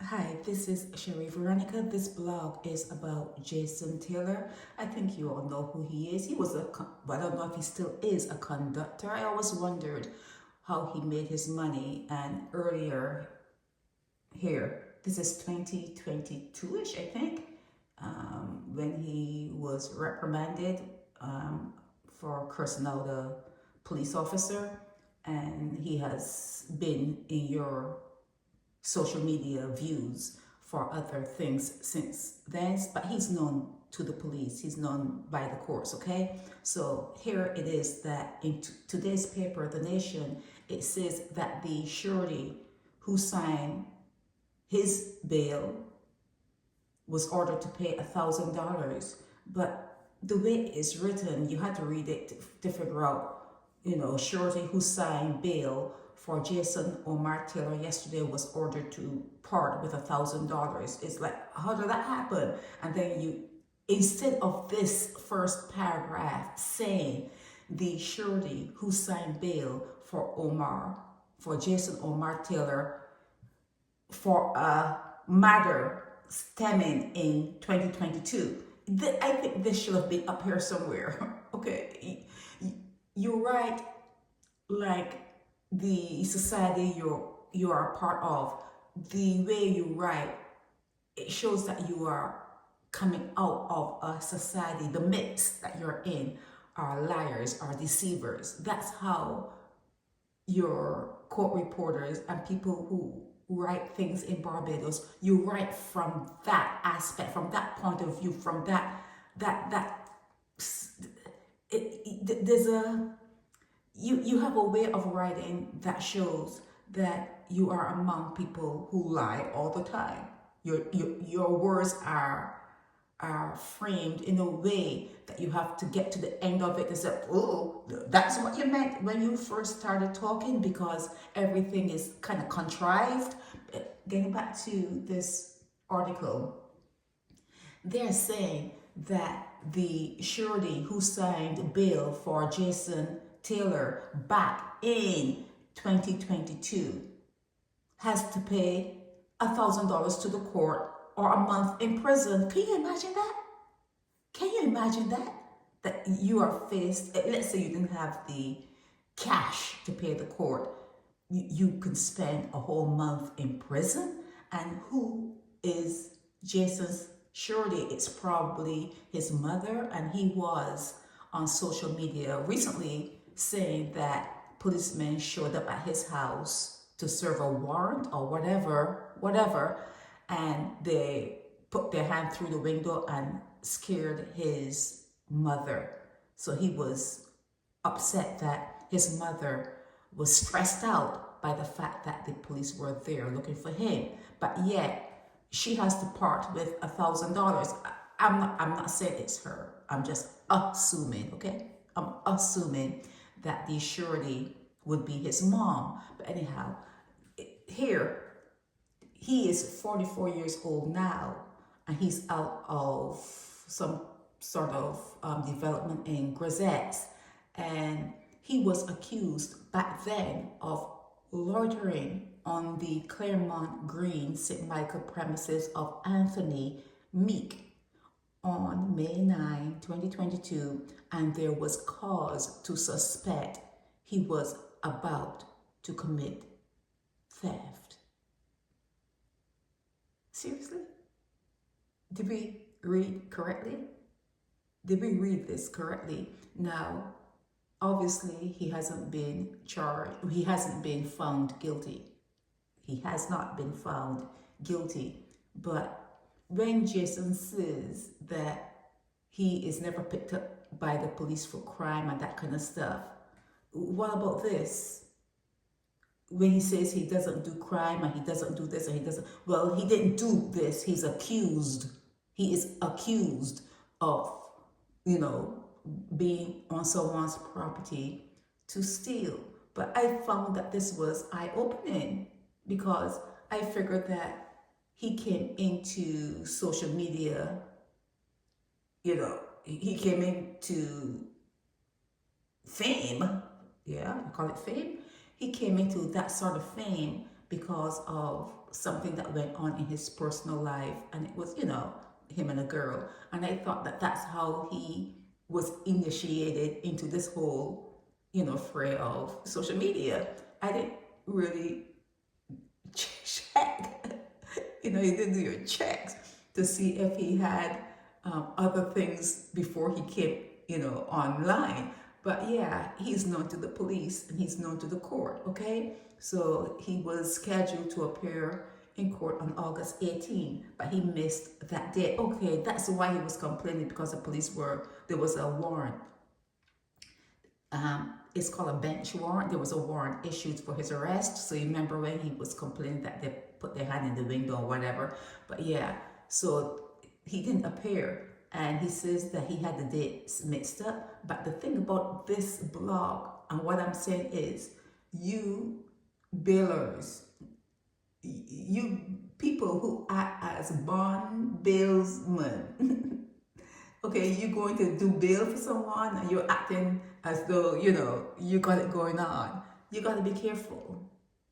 Hi, this is Sherry Veronica. This blog is about Jason Taylor. I think you all know who he is. He was I don't know if he still is a conductor. I always wondered how he made his money. And earlier here, this is 2022-ish, I think, when he was reprimanded for cursing out a police officer. And he has been in your social media views for other things since then, but he's known to the police, he's known by the courts, okay? So here it is that in today's paper, The Nation, it says that the surety who signed his bail was ordered to pay $1,000, but the way it's written, you had to read it to figure out, surety who signed bail for Jason Omar Taylor yesterday was ordered to part with $1,000. It's like, how did that happen? And then instead of this first paragraph saying the surety who signed bail for Jason Omar Taylor for a matter stemming in 2022. I think this should have been up here somewhere. Okay, you write like the society you are a part of. The way you write, it shows that you are coming out of a society. The myths that you're in are liars, are deceivers. That's how your court reporters and people who write things in Barbados, you write from that aspect, from that point of view, from there's a you have a way of writing that shows that you are among people who lie all the time. Your words are framed in a way that you have to get to the end of it and say, oh, that's what you meant when you first started talking, because everything is kind of contrived. Getting back to this article, they're saying that the surety who signed bail for Jason Taylor back in 2022 has to pay $1,000 to the court or a month in prison. Can you imagine that? Can you imagine that? That you are faced, let's say you didn't have the cash to pay the court, you can spend a whole month in prison. And who is Jason's surety? It's probably his mother, and he was on social media recently saying that policemen showed up at his house to serve a warrant or whatever, and they put their hand through the window and scared his mother. So he was upset that his mother was stressed out by the fact that the police were there looking for him, but yet she has to part with $1,000. I'm not saying it's her. I'm just assuming, okay? I'm assuming that the surety would be his mom. But anyhow, here, he is 44 years old now, and he's out of some sort of development in Grisettes. And he was accused back then of loitering on the Claremont Green St. Michael premises of Anthony Meek on May 9, 2022, and there was cause to suspect he was about to commit theft. Seriously? Did we read correctly? Did we read this correctly? Now, obviously, he hasn't been charged. He hasn't been found guilty. He has not been found guilty. But when Jason says that he is never picked up by the police for crime and that kind of stuff, what about this? When he says he doesn't do crime and he doesn't do this and he doesn't, well, he didn't do this. He's accused. He is accused of, being on someone's property to steal. But I found that this was eye-opening, because I figured that he came into social media, he came into fame. Yeah, I call it fame. He came into that sort of fame because of something that went on in his personal life, and it was, him and a girl. And I thought that that's how he was initiated into this whole, fray of social media. I didn't really check, you didn't do your checks to see if he had other things before he came, online. But yeah, he's known to the police and he's known to the court, okay? So he was scheduled to appear in court on August 18, but he missed that date. Okay, that's why he was complaining, because there was a warrant. It's called a bench warrant. There was a warrant issued for his arrest. So you remember when he was complaining that they put their hand in the window or whatever. But yeah, so he didn't appear. And he says that he had the dates mixed up. But the thing about this blog, and what I'm saying is, you bailers, you people who act as bond bailsmen, okay, you're going to do bail for someone and you're acting as though, you got it going on. You got to be careful.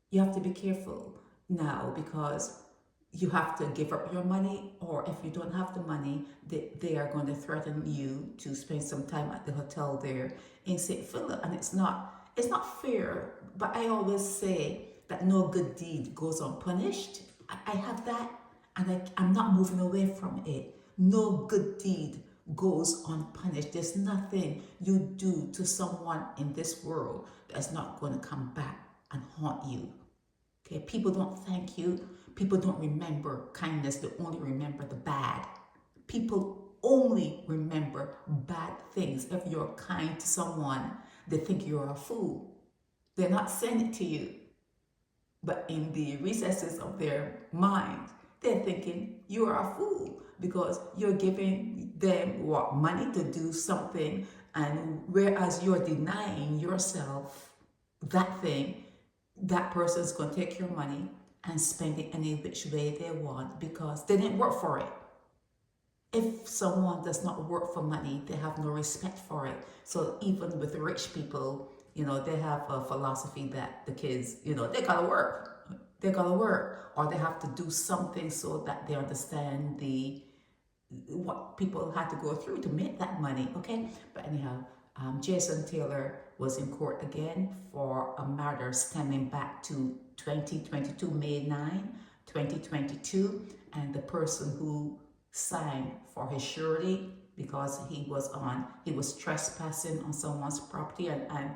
You have to be careful now, because you have to give up your money, or if you don't have the money, they are going to threaten you to spend some time at the hotel there in St. Philip. And it's not fair, but I always say that no good deed goes unpunished. I have that, and I'm not moving away from it. No good deed goes unpunished. There's nothing you do to someone in this world that's not going to come back and haunt you. Okay, people don't thank you. People don't remember kindness. They only remember the bad. People only remember bad things. If you're kind to someone, they think you're a fool. They're not saying it to you, but in the recesses of their mind, they're thinking you are a fool, because you're giving them money to do something, and whereas you're denying yourself that thing, that person's going to take your money and spend it any which way they want, because they didn't work for it. If someone does not work for money, they have no respect for it. So even with rich people, they have a philosophy that the kids, they gotta work. They gotta work, or they have to do something so that they understand what people had to go through to make that money, okay? But anyhow, Jason Taylor was in court again for a matter stemming back to 2022, May 9, 2022, and the person who signed for his surety, because he was trespassing on someone's property, and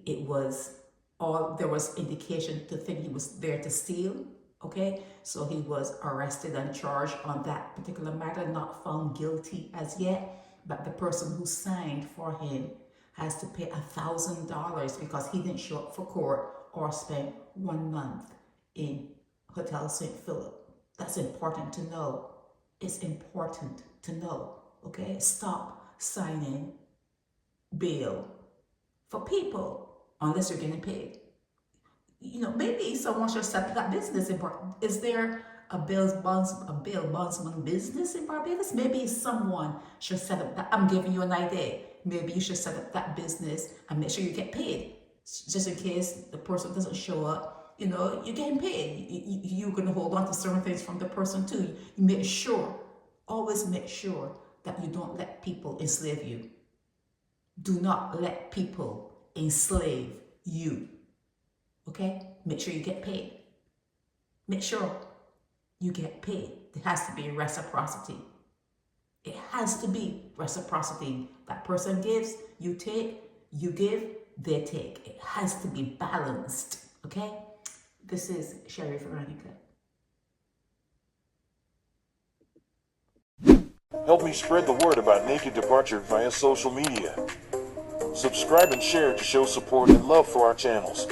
there was indication to think he was there to steal, okay? So he was arrested and charged on that particular matter, not found guilty as yet, but the person who signed for him has to pay $1,000 because he didn't show up for court or spend 1 month in Hotel St. Philip. That's important to know. It's important to know, okay? Stop signing bail for people unless you're getting paid. Maybe someone should set up that business in Barbados. Is there a bail bondsman business in Barbados? Maybe someone should set up that. I'm giving you an idea. Maybe you should set up that business and make sure you get paid. Just in case the person doesn't show up, you're getting paid. You're going to hold on to certain things from the person too. Always make sure that you don't let people enslave you. Do not let people enslave you. Okay? Make sure you get paid. Make sure you get paid. There has to be reciprocity. It has to be reciprocity. That person gives, you take, you give, they take. It has to be balanced. Okay? This is Sherry Veronica. Help me spread the word about Naked Departure via social media. Subscribe and share to show support and love for our channels.